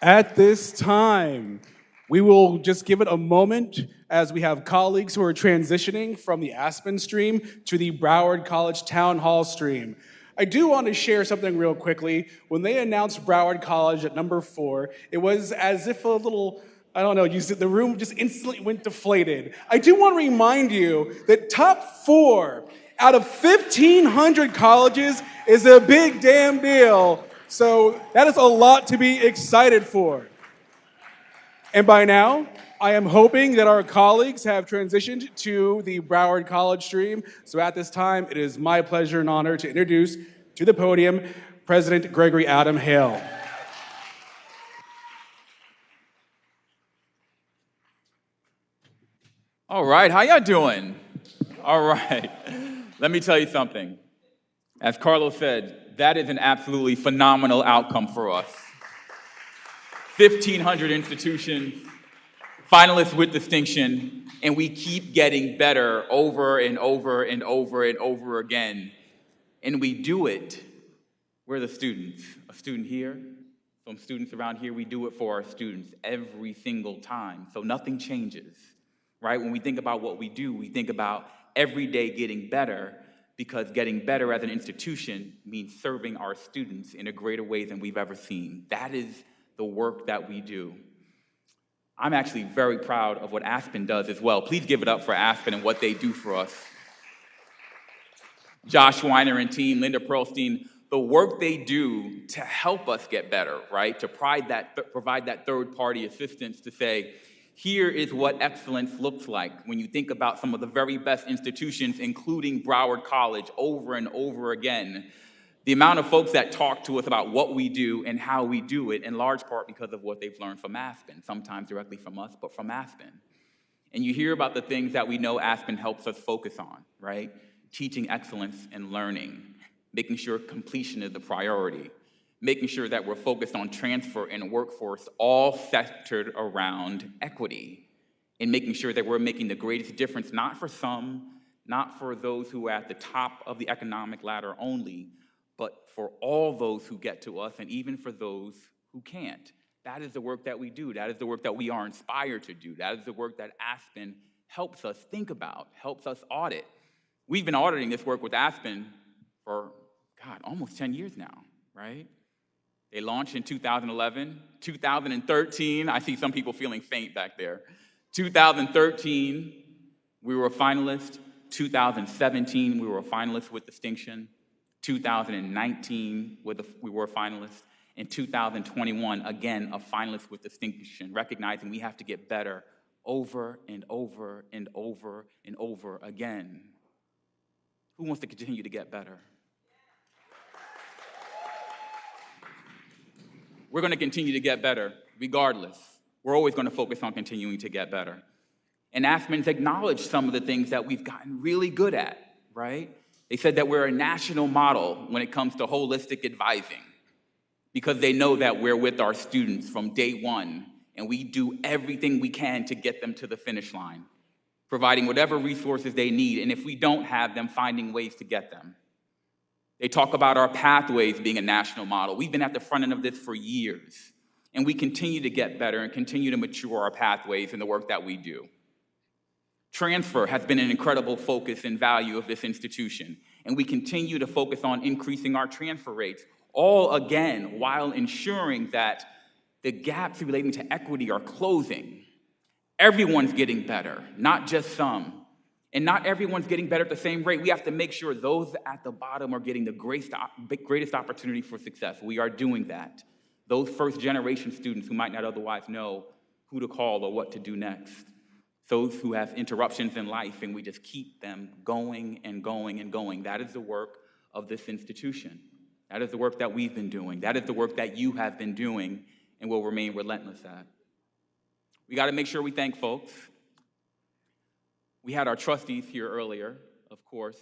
At this time, we will just give it a moment as we have colleagues who are transitioning from the Aspen stream to the Broward College Town Hall stream. I do want to share something real quickly. When they announced Broward College at number 4, it was as if a little, I don't know, the room just instantly went deflated. I do want to remind you that top 4 out of 1,500 colleges is a big damn deal. So that is a lot to be excited for. And by now, I am hoping that our colleagues have transitioned to the Broward College stream. So at this time, it is my pleasure and honor to introduce to the podium President Gregory Adam Haile. All right, how y'all doing? All right, let me tell you something. As Carlos said, that is an absolutely phenomenal outcome for us. 1,500 institutions, finalists with distinction, and we keep getting better over and over and over and over again. And we do it, we're the students. A student here, some students around here, we do it for our students every single time. So nothing changes, right? When we think about what we do, we think about every day getting better, because getting better as an institution means serving our students in a greater way than we've ever seen. That is the work that we do. I'm actually very proud of what Aspen does as well. Please give it up for Aspen and what they do for us. Josh Weiner and team, Linda Pearlstein, the work they do to help us get better, right? To provide that third-party assistance to say, here is what excellence looks like when you think about some of the very best institutions, including Broward College, over and over again. The amount of folks that talk to us about what we do and how we do it, in large part because of what they've learned from Aspen, sometimes directly from us, but from Aspen. And you hear about the things that we know Aspen helps us focus on, right? Teaching excellence and learning, making sure completion is the priority, making sure that we're focused on transfer and workforce, all centered around equity, and making sure that we're making the greatest difference, not for some, not for those who are at the top of the economic ladder only, but for all those who get to us, and even for those who can't. That is the work that we do. That is the work that we are inspired to do. That is the work that Aspen helps us think about, helps us audit. We've been auditing this work with Aspen for, almost 10 years now, right? They launched in 2011, 2013, I see some people feeling faint back there. 2013, we were a finalist. 2017, we were a finalist with distinction. 2019, we were a finalist. In 2021, again, a finalist with distinction, recognizing we have to get better over and over and over and over again. Who wants to continue to get better? We're going to continue to get better regardless. We're always going to focus on continuing to get better. And Aspen's acknowledged some of the things that we've gotten really good at, right? They said that we're a national model when it comes to holistic advising, because they know that we're with our students from day one, and we do everything we can to get them to the finish line, providing whatever resources they need, and if we don't have them, finding ways to get them. They talk about our pathways being a national model. We've been at the front end of this for years, and we continue to get better and continue to mature our pathways in the work that we do. Transfer has been an incredible focus and value of this institution, and we continue to focus on increasing our transfer rates, all again while ensuring that the gaps relating to equity are closing. Everyone's getting better, not just some. And not everyone's getting better at the same rate. We have to make sure those at the bottom are getting the greatest opportunity for success. We are doing that. Those first-generation students who might not otherwise know who to call or what to do next. Those who have interruptions in life, and we just keep them going and going and going. That is the work of this institution. That is the work that we've been doing. That is the work that you have been doing and will remain relentless at. We got to make sure we thank folks. We had our trustees here earlier, of course.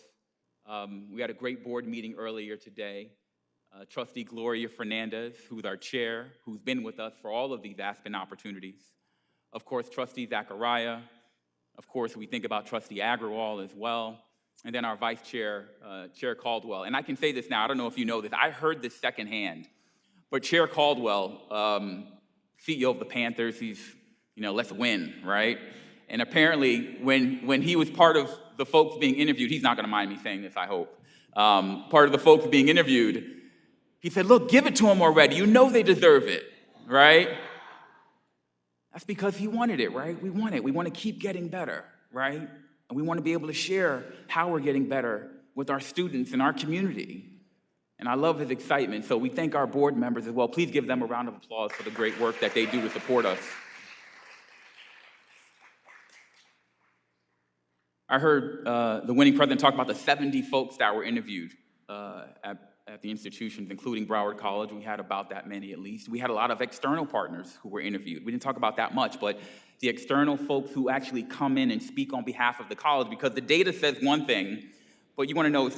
We had a great board meeting earlier today. Trustee Gloria Fernandez, who's our chair, who's been with us for all of these Aspen opportunities. Of course, Trustee Zachariah. Of course, we think about Trustee Agrawal as well. And then our vice chair, Chair Caldwell. And I can say this now, I don't know if you know this, I heard this secondhand. But Chair Caldwell CEO of the Panthers. He's, let's win, right? And apparently, when he was part of the folks being interviewed, he's not going to mind me saying this, I hope. Part of the folks being interviewed, he said, look, give it to them already. You know they deserve it, right? That's because he wanted it, right? We want it. We want to keep getting better, right? And we want to be able to share how we're getting better with our students and our community. And I love his excitement. So we thank our board members as well. Please give them a round of applause for the great work that they do to support us. I heard the winning president talk about the 70 folks that were interviewed at the institutions, including Broward College. We had about that many at least. We had a lot of external partners who were interviewed. We didn't talk about that much, but the external folks who actually come in and speak on behalf of the college, because the data says one thing, but you want to know, is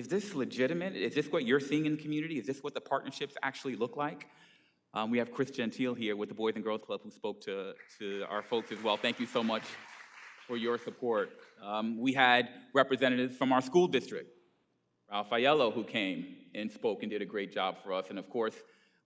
this legitimate? Is this what you're seeing in the community? Is this what the partnerships actually look like? We have Chris Gentile here with the Boys and Girls Club who spoke to our folks as well. Thank you so much for your support. We had representatives from our school district, Ralph Aiello, who came and spoke and did a great job for us. And of course,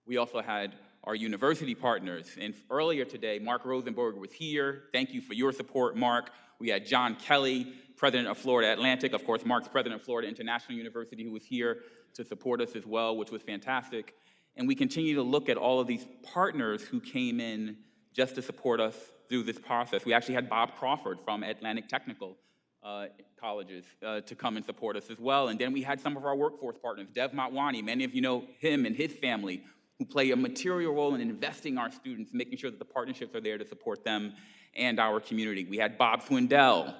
we also had our university partners. And earlier today, Mark Rosenberg was here. Thank you for your support, Mark. We had John Kelly, president of Florida Atlantic. Of course, Mark's president of Florida International University, who was here to support us as well, which was fantastic. And we continue to look at all of these partners who came in just to support us through this process. We actually had Bob Crawford from Atlantic Technical colleges to come and support us as well. And then we had some of our workforce partners, Dev Motwani, many of you know him and his family, who play a material role in investing in our students, making sure that the partnerships are there to support them and our community. We had Bob Swindell,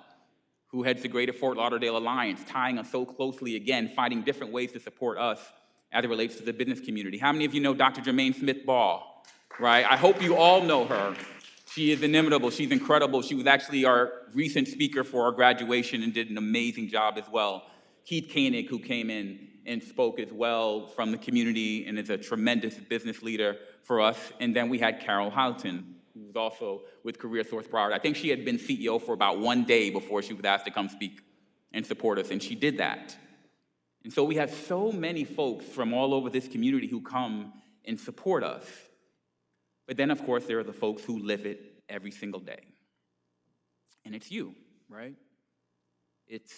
who heads the Greater Fort Lauderdale Alliance, tying us so closely again, finding different ways to support us as it relates to the business community. How many of you know Dr. Jermaine Smith-Ball, right? I hope you all know her. She is inimitable. She's incredible. She was actually our recent speaker for our graduation and did an amazing job as well. Keith Koenig, who came in and spoke as well from the community and is a tremendous business leader for us. And then we had Carol Houghton, who was also with CareerSource Broward. I think she had been CEO for about 1 day before she was asked to come speak and support us, and she did that. And so we have so many folks from all over this community who come and support us. But then, of course, there are the folks who live it every single day. And it's you, right? It's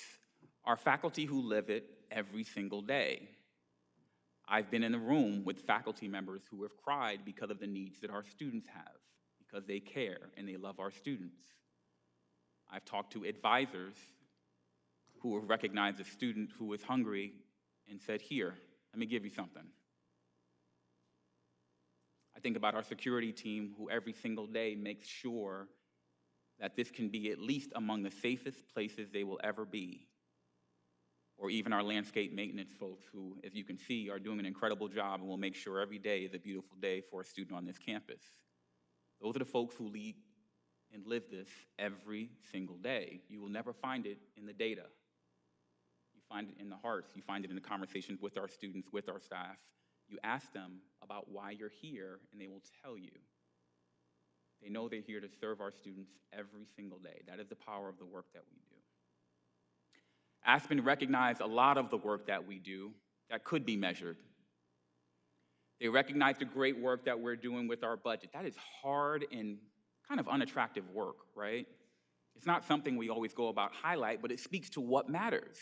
our faculty who live it every single day. I've been in a room with faculty members who have cried because of the needs that our students have, because they care and they love our students. I've talked to advisors who have recognized a student who was hungry and said, here, let me give you something. I think about our security team who every single day makes sure that this can be at least among the safest places they will ever be. Or even our landscape maintenance folks who, as you can see, are doing an incredible job and will make sure every day is a beautiful day for a student on this campus. Those are the folks who lead and live this every single day. You will never find it in the data. You find it in the hearts. You find it in the conversations with our students, with our staff. You ask them about why you're here, and they will tell you. They know they're here to serve our students every single day. That is the power of the work that we do. Aspen recognized a lot of the work that we do that could be measured. They recognize the great work that we're doing with our budget. That is hard and kind of unattractive work, right? It's not something we always go about highlight, but it speaks to what matters.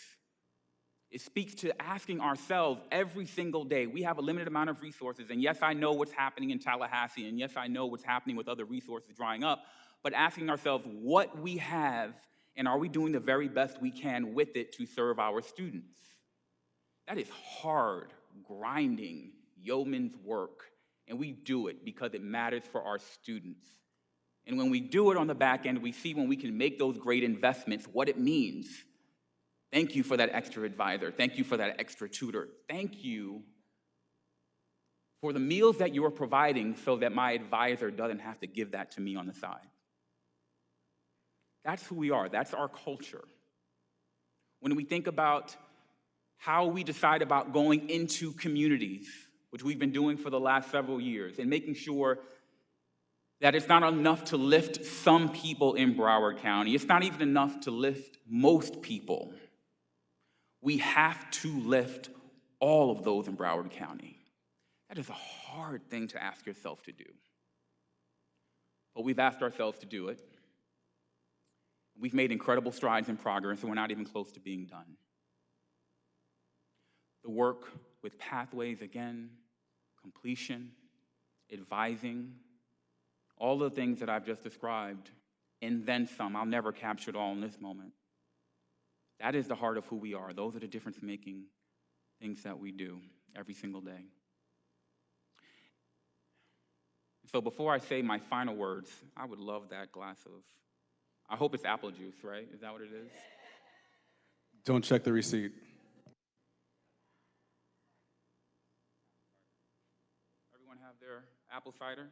It speaks to asking ourselves every single day, we have a limited amount of resources, and yes, I know what's happening in Tallahassee, and yes, I know what's happening with other resources drying up, but asking ourselves what we have, and are we doing the very best we can with it to serve our students? That is hard, grinding, yeoman's work, and we do it because it matters for our students. And when we do it on the back end, we see when we can make those great investments, what it means. Thank you for that extra advisor. Thank you for that extra tutor. Thank you for the meals that you are providing so that my advisor doesn't have to give that to me on the side. That's who we are. That's our culture. When we think about how we decide about going into communities, which we've been doing for the last several years, and making sure that it's not enough to lift some people in Broward County. It's not even enough to lift most people. We have to lift all of those in Broward County. That is a hard thing to ask yourself to do. but we've asked ourselves to do it. We've made incredible strides in progress, and we're not even close to being done. The work with pathways again, completion, advising, all the things that I've just described, and then some. I'll never capture it all in this moment. That is the heart of who we are. Those are the difference-making things that we do every single day. So before I say my final words, I would love that glass of, I hope it's apple juice, right? Is that what it is? Don't check the receipt. Everyone have their apple cider?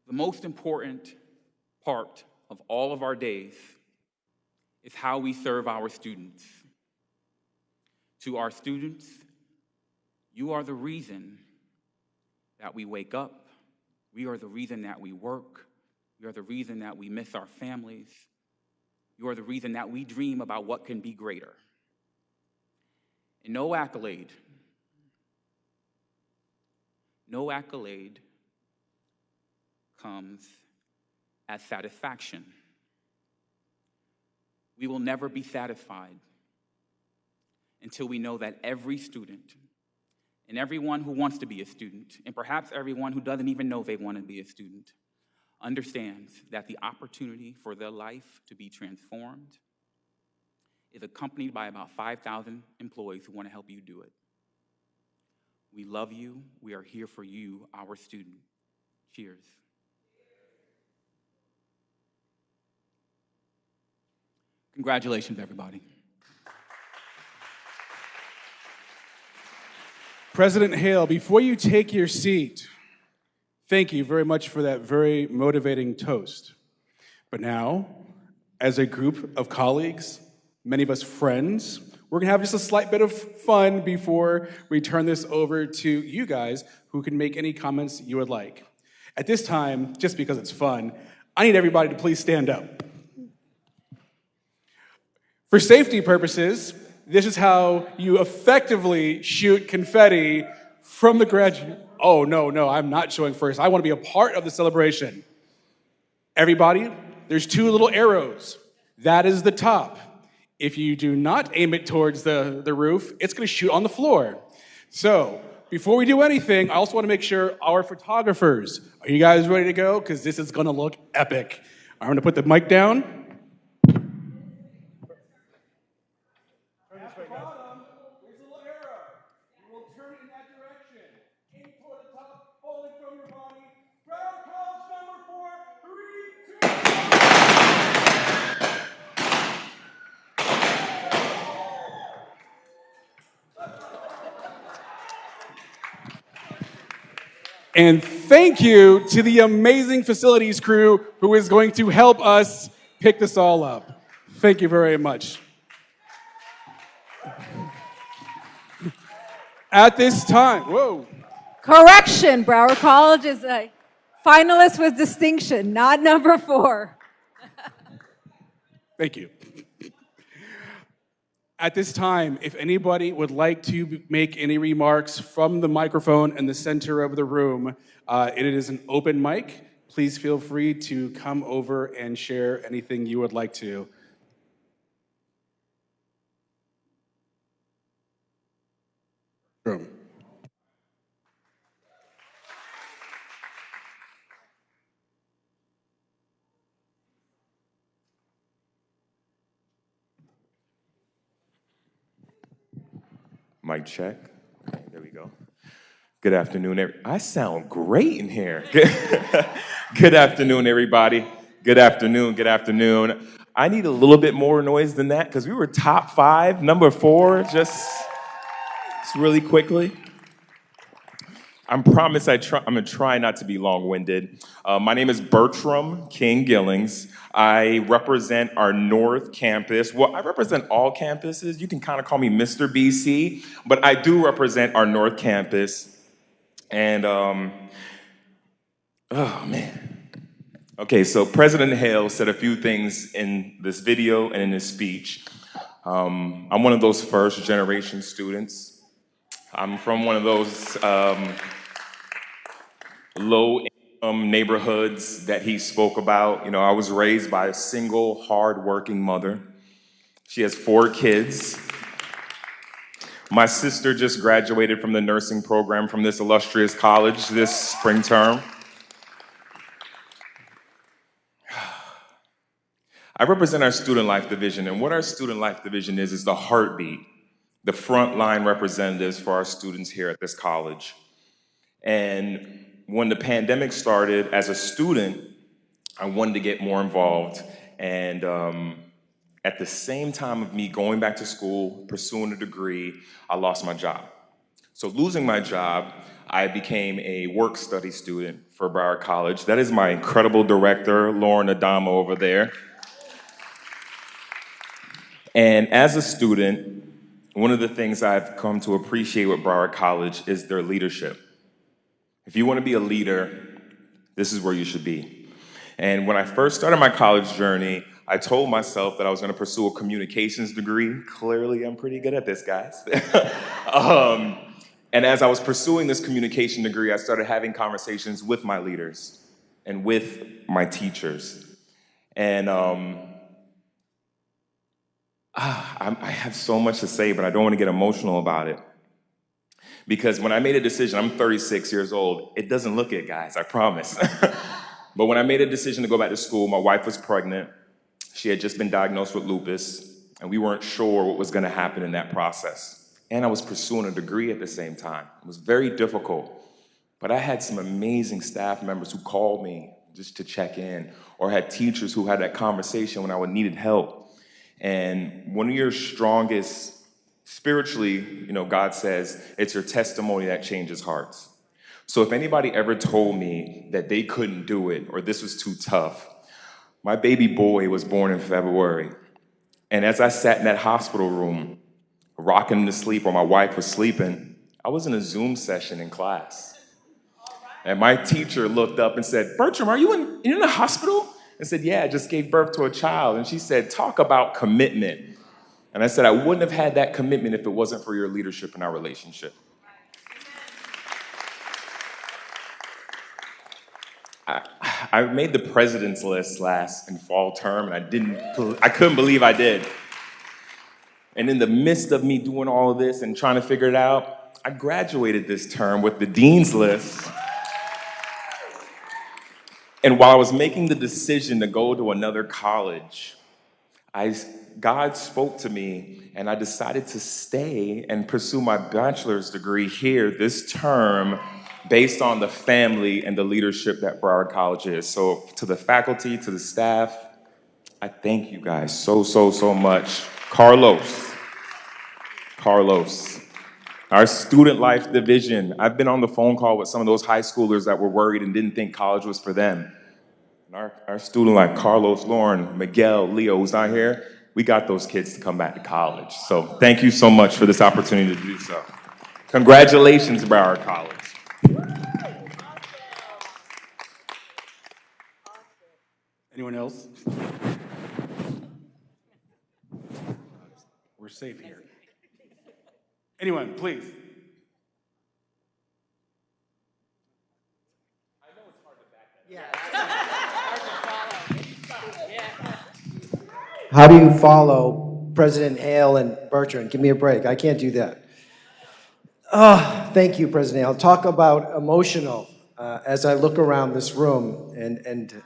The most important part of all of our days is how we serve our students. To our students, you are the reason that we wake up. We are the reason that we work. You are the reason that we miss our families. You are the reason that we dream about what can be greater. And no accolade comes as satisfaction. We will never be satisfied until we know that every student, and everyone who wants to be a student, and perhaps everyone who doesn't even know they want to be a student, understands that the opportunity for their life to be transformed is accompanied by about 5,000 employees who want to help you do it. We love you. We are here for you, our student. Cheers. Congratulations, everybody. President Haile, before you take your seat, thank you very much for that very motivating toast. But now, as a group of colleagues, many of us friends, we're gonna have just a slight bit of fun before we turn this over to you guys who can make any comments you would like. At this time, just because it's fun, I need everybody to please stand up. For safety purposes, this is how you effectively shoot confetti from the graduate. Oh, no, I'm not showing first. I want to be a part of the celebration. Everybody, there's two little arrows. That is the top. If you do not aim it towards the roof, it's going to shoot on the floor. So, before we do anything, I also want to make sure our photographers, are you guys ready to go? Because this is going to look epic. I'm going to put the mic down. And thank you to the amazing facilities crew who is going to help us pick this all up. Thank you very much. At this time, whoa. Correction, Broward College is a finalist with distinction, not number 4. Thank you. At this time, if anybody would like to make any remarks from the microphone in the center of the room, it is an open mic. Please feel free to come over and share anything you would like to. Room. Mic check. There we go. Good afternoon. I sound great in here. Good afternoon, everybody. Good afternoon. Good afternoon. I need a little bit more noise than that because we were top 5, number 4, just really quickly. I promise I'm going to try not to be long-winded. My name is Bertram King Gillings. I represent our North Campus. Well, I represent all campuses. You can kind of call me Mr. BC, but I do represent our North Campus. And, oh, man. Okay, so President Haile said a few things in this video and in his speech. I'm one of those first-generation students. I'm from one of those low-income neighborhoods that he spoke about. You know, I was raised by a single, hard-working mother. She has 4 kids. My sister just graduated from the nursing program from this illustrious college this spring term. I represent our Student Life Division, and what our Student Life Division is the heartbeat, the frontline representatives for our students here at this college. And when the pandemic started, as a student, I wanted to get more involved. And at the same time of me going back to school, pursuing a degree, I lost my job. So losing my job, I became a work-study student for Broward College. That is my incredible director, Lauren Adamo, over there. And as a student, one of the things I've come to appreciate with Broward College is their leadership. If you want to be a leader, this is where you should be. And when I first started my college journey, I told myself that I was going to pursue a communications degree. Clearly, I'm pretty good at this, guys. And as I was pursuing this communication degree, I started having conversations with my leaders and with my teachers. And I have so much to say, but I don't want to get emotional about it. Because when I made a decision, I'm 36 years old. It doesn't look it, guys, I promise. But when I made a decision to go back to school, my wife was pregnant. She had just been diagnosed with lupus, and we weren't sure what was going to happen in that process. And I was pursuing a degree at the same time. It was very difficult. But I had some amazing staff members who called me just to check in, or had teachers who had that conversation when I needed help. And one of your strongest, spiritually, you know, God says, it's your testimony that changes hearts. So if anybody ever told me that they couldn't do it or this was too tough, my baby boy was born in February. And as I sat in that hospital room, rocking him to sleep while my wife was sleeping, I was in a Zoom session in class. And my teacher looked up and said, "Bertram, are you in the hospital?" I said, "Yeah, I just gave birth to a child." And she said, "Talk about commitment." And I said, "I wouldn't have had that commitment if it wasn't for your leadership in our relationship." I made the president's list last in fall term, and I couldn't believe I did. And in the midst of me doing all of this and trying to figure it out, I graduated this term with the dean's list. And while I was making the decision to go to another college, God spoke to me, and I decided to stay and pursue my bachelor's degree here this term based on the family and the leadership that Broward College is. So to the faculty, to the staff, I thank you guys so much. Carlos, our Student Life Division. I've been on the phone call with some of those high schoolers that were worried and didn't think college was for them. And our student life, Carlos, Lauren, Miguel, Leo, who's not here, we got those kids to come back to college. So thank you so much for this opportunity to do so. Congratulations, Broward College. Anyone else? We're safe here. Anyone, please. I know it's hard to back that. How do you follow President Haile and Bertrand? Give me a break. I can't do that. Thank you, President Haile. Talk about emotional. As I look around this room, and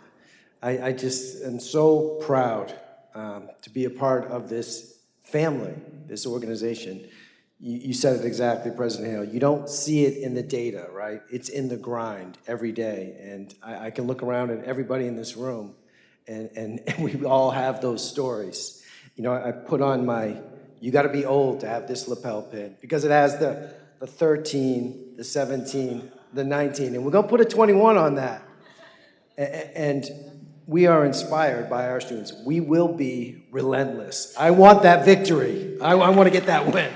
I just am so proud to be a part of this family, this organization. You said it exactly, President Haile. You don't see it in the data, right? It's in the grind every day. And I can look around at everybody in this room, and we all have those stories. You know, I put on my, you gotta be old to have this lapel pin, because it has the 13, the 17, the 19, and we're gonna put a 21 on that. And we are inspired by our students. We will be relentless. I want that victory. I want to get that win.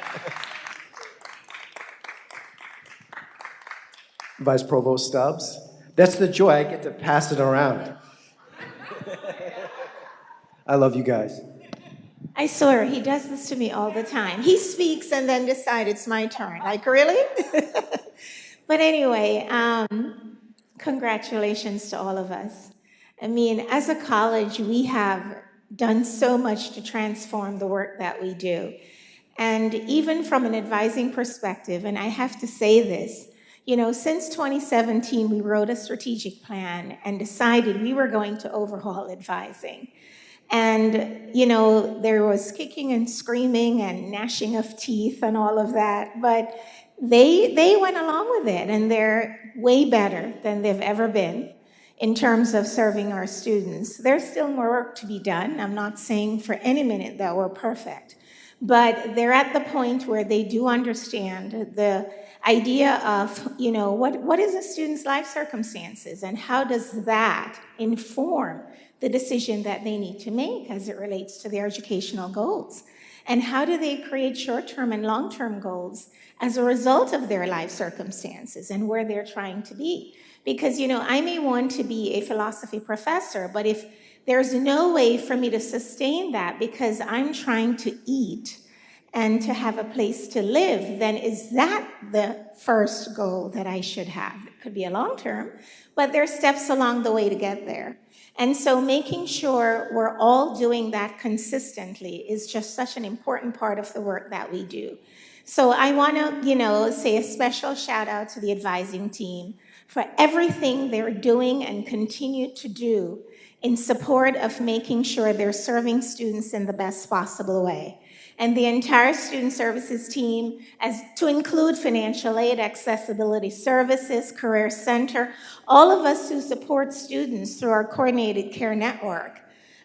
Vice Provost Stubbs, that's the joy. I get to pass it around. I love you guys. I swear, he does this to me all the time. He speaks and then decides it's my turn. Like, really? But anyway, congratulations to all of us. I mean, as a college, we have done so much to transform the work that we do. And even from an advising perspective, and I have to say this, you know, since 2017, we wrote a strategic plan and decided we were going to overhaul advising. And, you know, there was kicking and screaming and gnashing of teeth and all of that, but they went along with it, and they're way better than they've ever been in terms of serving our students. There's still more work to be done. I'm not saying for any minute that we're perfect, but they're at the point where they do understand the idea of, you know, what is a student's life circumstances, and how does that inform the decision that they need to make as it relates to their educational goals? And how do they create short-term and long-term goals as a result of their life circumstances and where they're trying to be? Because, you know, I may want to be a philosophy professor, but if there's no way for me to sustain that because I'm trying to eat and to have a place to live, then is that the first goal that I should have? It could be a long-term, but there are steps along the way to get there. And so making sure we're all doing that consistently is just such an important part of the work that we do. So I want to, you know, say a special shout out to the advising team for everything they're doing and continue to do in support of making sure they're serving students in the best possible way. And the entire student services team, as to include financial aid, accessibility services, career center, all of us who support students through our coordinated care network.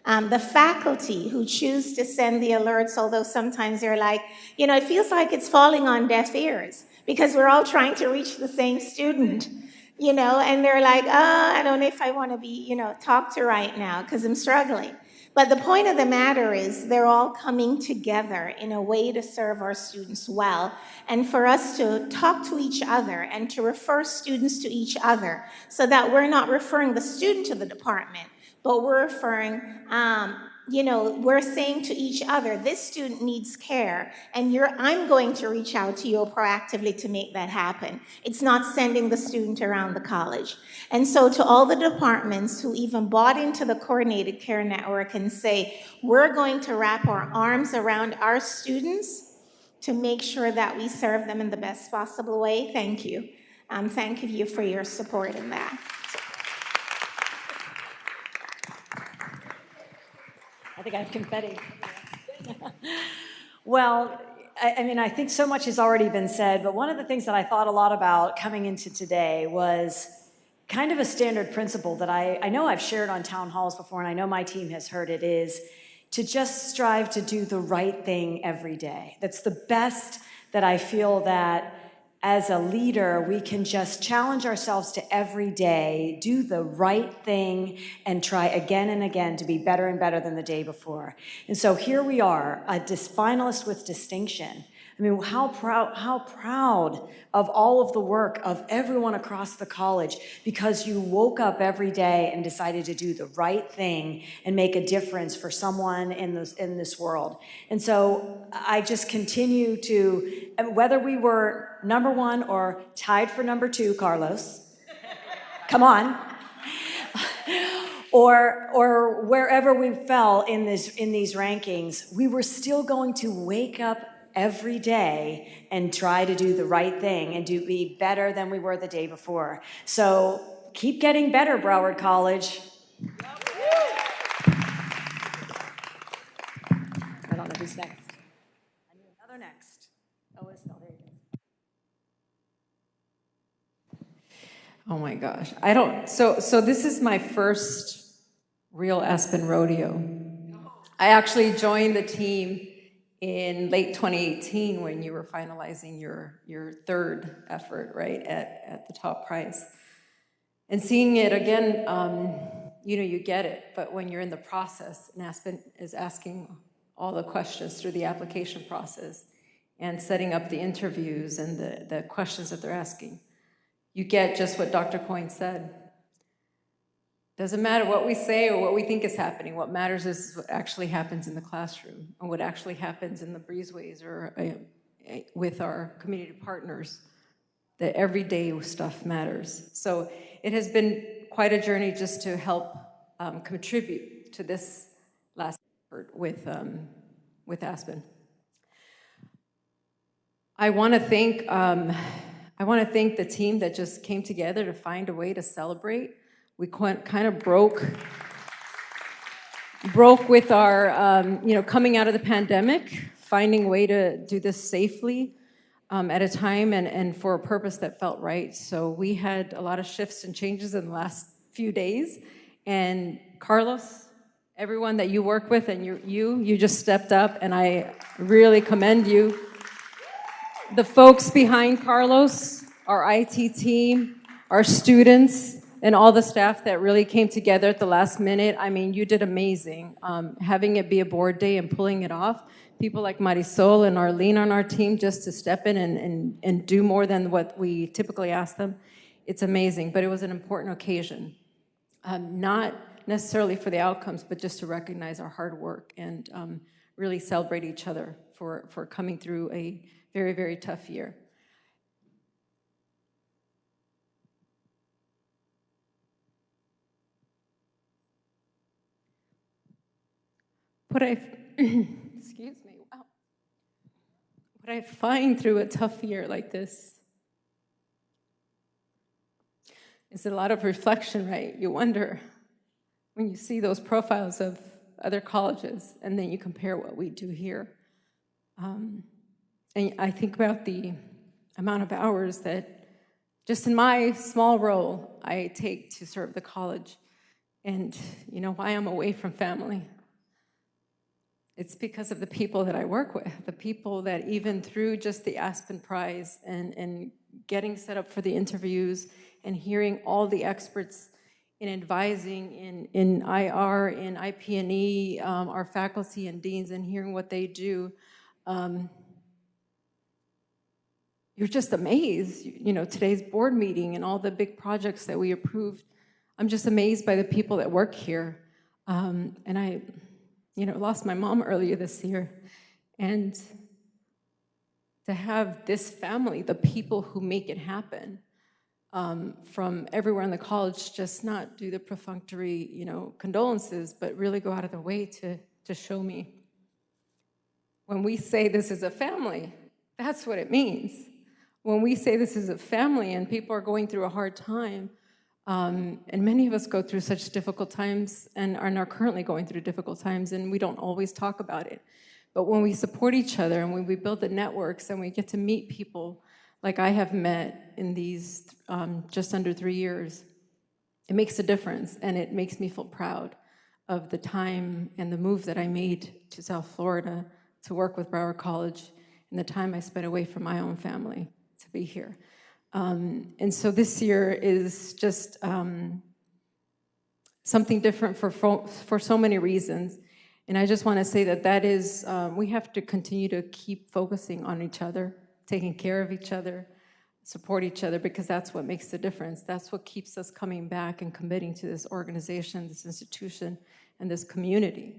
The faculty who choose to send the alerts, although sometimes they're like, you know, it feels like it's falling on deaf ears because we're all trying to reach the same student, you know, and they're like, I don't know if I want to be, you know, talked to right now because I'm struggling. But the point of the matter is they're all coming together in a way to serve our students well, and for us to talk to each other and to refer students to each other so that we're not referring the student to the department, but we're referring, you know, we're saying to each other, this student needs care, and I'm going to reach out to you proactively to make that happen. It's not sending the student around the college. And so to all the departments who even bought into the coordinated care network and say, we're going to wrap our arms around our students to make sure that we serve them in the best possible way, thank you. Thank you for your support in that. I think I have confetti. Well, I mean, I think so much has already been said, but one of the things that I thought a lot about coming into today was kind of a standard principle that I know I've shared on town halls before, and I know my team has heard it, is to just strive to do the right thing every day. That's the best that I feel that as a leader, we can just challenge ourselves to every day, do the right thing, and try again and again to be better and better than the day before. And so here we are, a finalist with distinction. I mean, how proud of all of the work of everyone across the college, because you woke up every day and decided to do the right thing and make a difference for someone in this world. And so I just continue to, whether we were number one or tied for number two, Carlos, come on, or wherever we fell in these rankings, we were still going to wake up every day and try to do the right thing and be better than we were the day before. So keep getting better, Broward College. I don't know who's next. I need another next. Oh, Isabel, there you go. Oh my gosh. So this is my first real Aspen rodeo. I actually joined the team in late 2018 when you were finalizing your third effort, right, at the top prize. And seeing it again, you know, you get it, but when you're in the process, and Aspen is asking all the questions through the application process and setting up the interviews and the questions that they're asking, you get just what Dr. Coyne said. Doesn't matter what we say or what we think is happening. What matters is what actually happens in the classroom and what actually happens in the breezeways or with our community partners. The everyday stuff matters. So it has been quite a journey just to help contribute to this last effort with Aspen. I want to thank the team that just came together to find a way to celebrate. We kind of broke with our, coming out of the pandemic, finding a way to do this safely at a time and for a purpose that felt right. So we had a lot of shifts and changes in the last few days. And Carlos, everyone that you work with, and you just stepped up, and I really commend you. The folks behind Carlos, our IT team, our students, and all the staff that really came together at the last minute. I mean, you did amazing. Having it be a board day and pulling it off, people like Marisol and Arlene on our team just to step in and do more than what we typically ask them, it's amazing. But it was an important occasion, not necessarily for the outcomes, but just to recognize our hard work and really celebrate each other for coming through a very, very tough year. Excuse me, wow. What I find through a tough year like this is a lot of reflection, right? You wonder when you see those profiles of other colleges and then you compare what we do here. And I think about the amount of hours that just in my small role I take to serve the college and why I'm away from family. It's because of the people that I work with, the people that even through just the Aspen Prize and getting set up for the interviews and hearing all the experts in advising, in IR, in IP&E, our faculty and deans, and hearing what they do, you're just amazed. Today's board meeting and all the big projects that we approved, I'm just amazed by the people that work here. And I lost my mom earlier this year. And to have this family, the people who make it happen, from everywhere in the college, just not do the perfunctory, condolences, but really go out of their way to show me. When we say this is a family, that's what it means. When we say this is a family and people are going through a hard time, and many of us go through such difficult times and are currently going through difficult times, and we don't always talk about it. But when we support each other and when we build the networks and we get to meet people like I have met in these just under 3 years, it makes a difference, and it makes me feel proud of the time and the move that I made to South Florida to work with Broward College and the time I spent away from my own family to be here. And so this year is just something different for so many reasons. And I just want to say that is, we have to continue to keep focusing on each other, taking care of each other, support each other, because that's what makes the difference. That's what keeps us coming back and committing to this organization, this institution, and this community.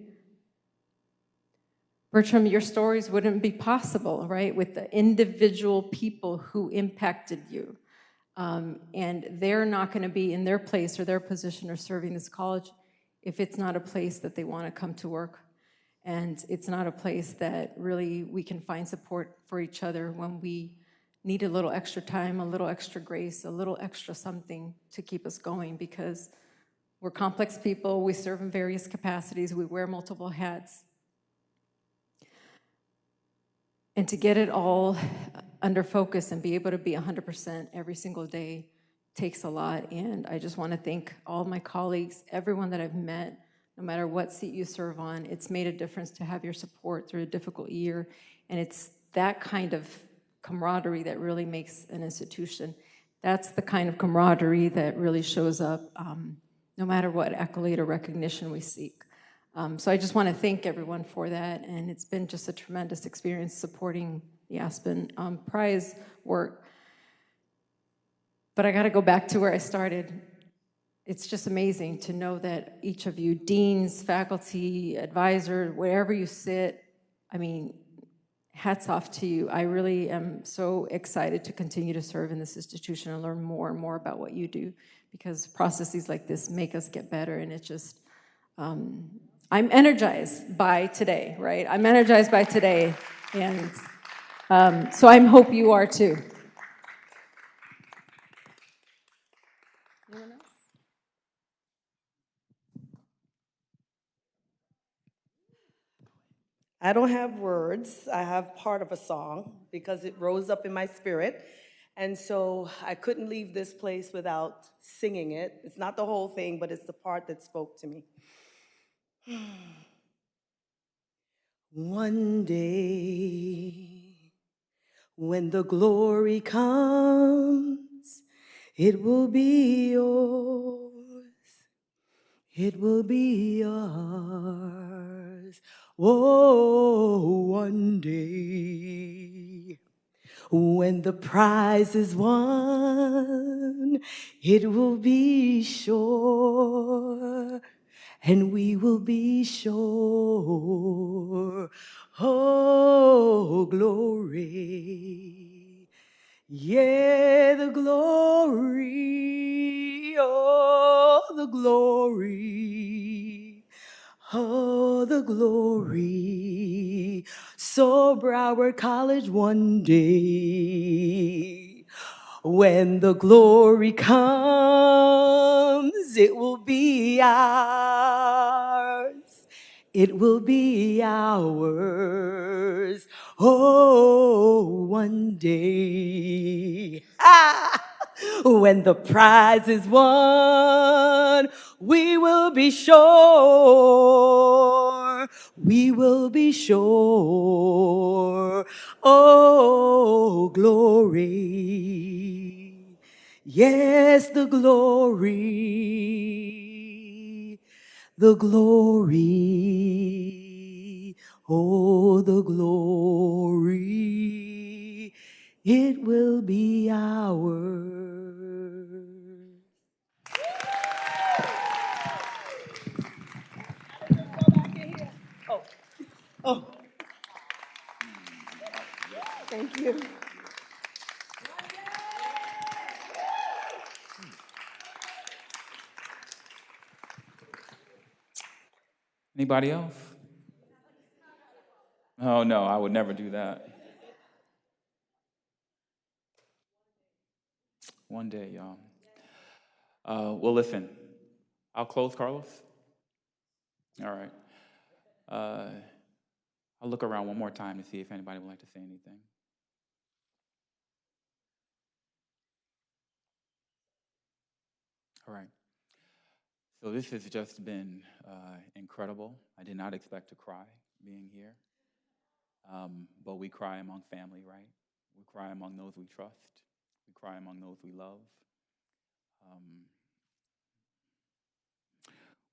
Bertram, your stories wouldn't be possible, right, with the individual people who impacted you. And they're not going to be in their place or their position or serving this college if it's not a place that they want to come to work. And it's not a place that really we can find support for each other when we need a little extra time, a little extra grace, a little extra something to keep us going, because we're complex people, we serve in various capacities, we wear multiple hats. And to get it all under focus and be able to be 100% every single day takes a lot. And I just want to thank all my colleagues, everyone that I've met, no matter what seat you serve on. It's made a difference to have your support through a difficult year. And it's that kind of camaraderie that really makes an institution. That's the kind of camaraderie that really shows up no matter what accolade or recognition we seek. So I just want to thank everyone for that, and it's been just a tremendous experience supporting the Aspen Prize work. But I got to go back to where I started. it's just amazing to know that each of you, deans, faculty, advisor, wherever you sit, I mean, hats off to you. I really am so excited to continue to serve in this institution and learn more and more about what you do, because processes like this make us get better, and it's just, I'm energized by today, right? I'm energized by today, and so I hope you are too. Anyone else? I don't have words. I have part of a song because it rose up in my spirit. And so I couldn't leave this place without singing it. It's not the whole thing, but it's the part that spoke to me. One day, when the glory comes, it will be yours. It will be yours. Oh, one day, when the prize is won, it will be sure, and we will be sure. Oh, glory. Yeah, the glory. Oh, the glory. Oh, the glory. So Broward College one day, when the glory comes, it will be ours. It will be ours. Oh, one day. When the prize is won, we will be sure. We will be sure. Oh, glory. Yes, the glory. The glory. Oh, the glory. It will be ours. Oh, thank you. Anybody else? Oh, no, I would never do that. One day, y'all. Well, listen, I'll close, Carlos. All right. I'll look around one more time to see if anybody would like to say anything. All right. So this has just been incredible. I did not expect to cry being here. But we cry among family, right? We cry among those we trust. We cry among those we love.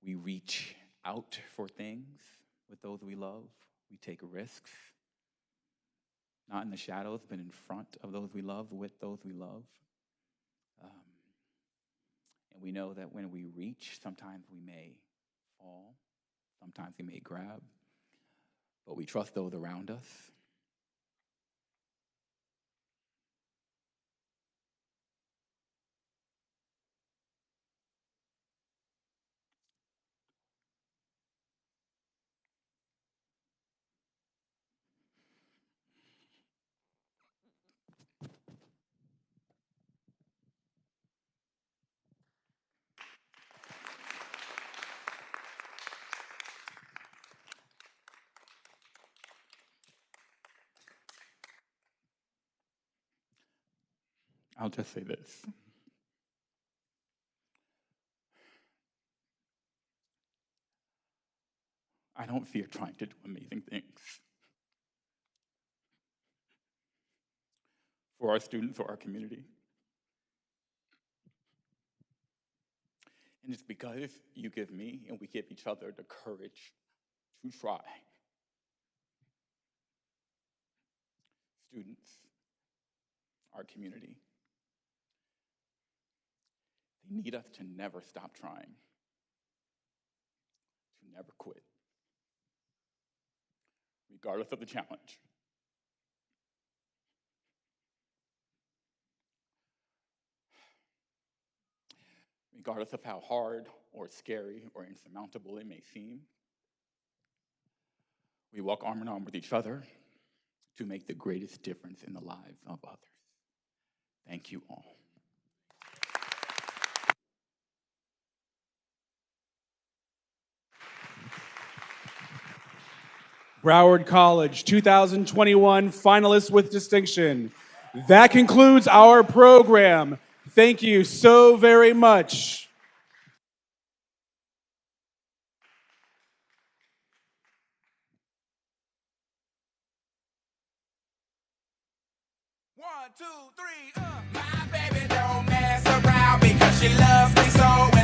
We reach out for things with those we love. We take risks, not in the shadows, but in front of those we love, with those we love. And we know that when we reach, sometimes we may fall, sometimes we may grab, but we trust those around us. I'll just say this. I don't fear trying to do amazing things for our students or our community. And it's because you give me and we give each other the courage to try. Students, our community, They need us to never stop trying, to never quit, regardless of the challenge. Regardless of how hard or scary or insurmountable it may seem, we walk arm in arm with each other to make the greatest difference in the lives of others. Thank you all. Broward College 2021 finalists with distinction. That concludes our program. Thank you so very much. One, two, three, My baby don't mess around because she loves me so.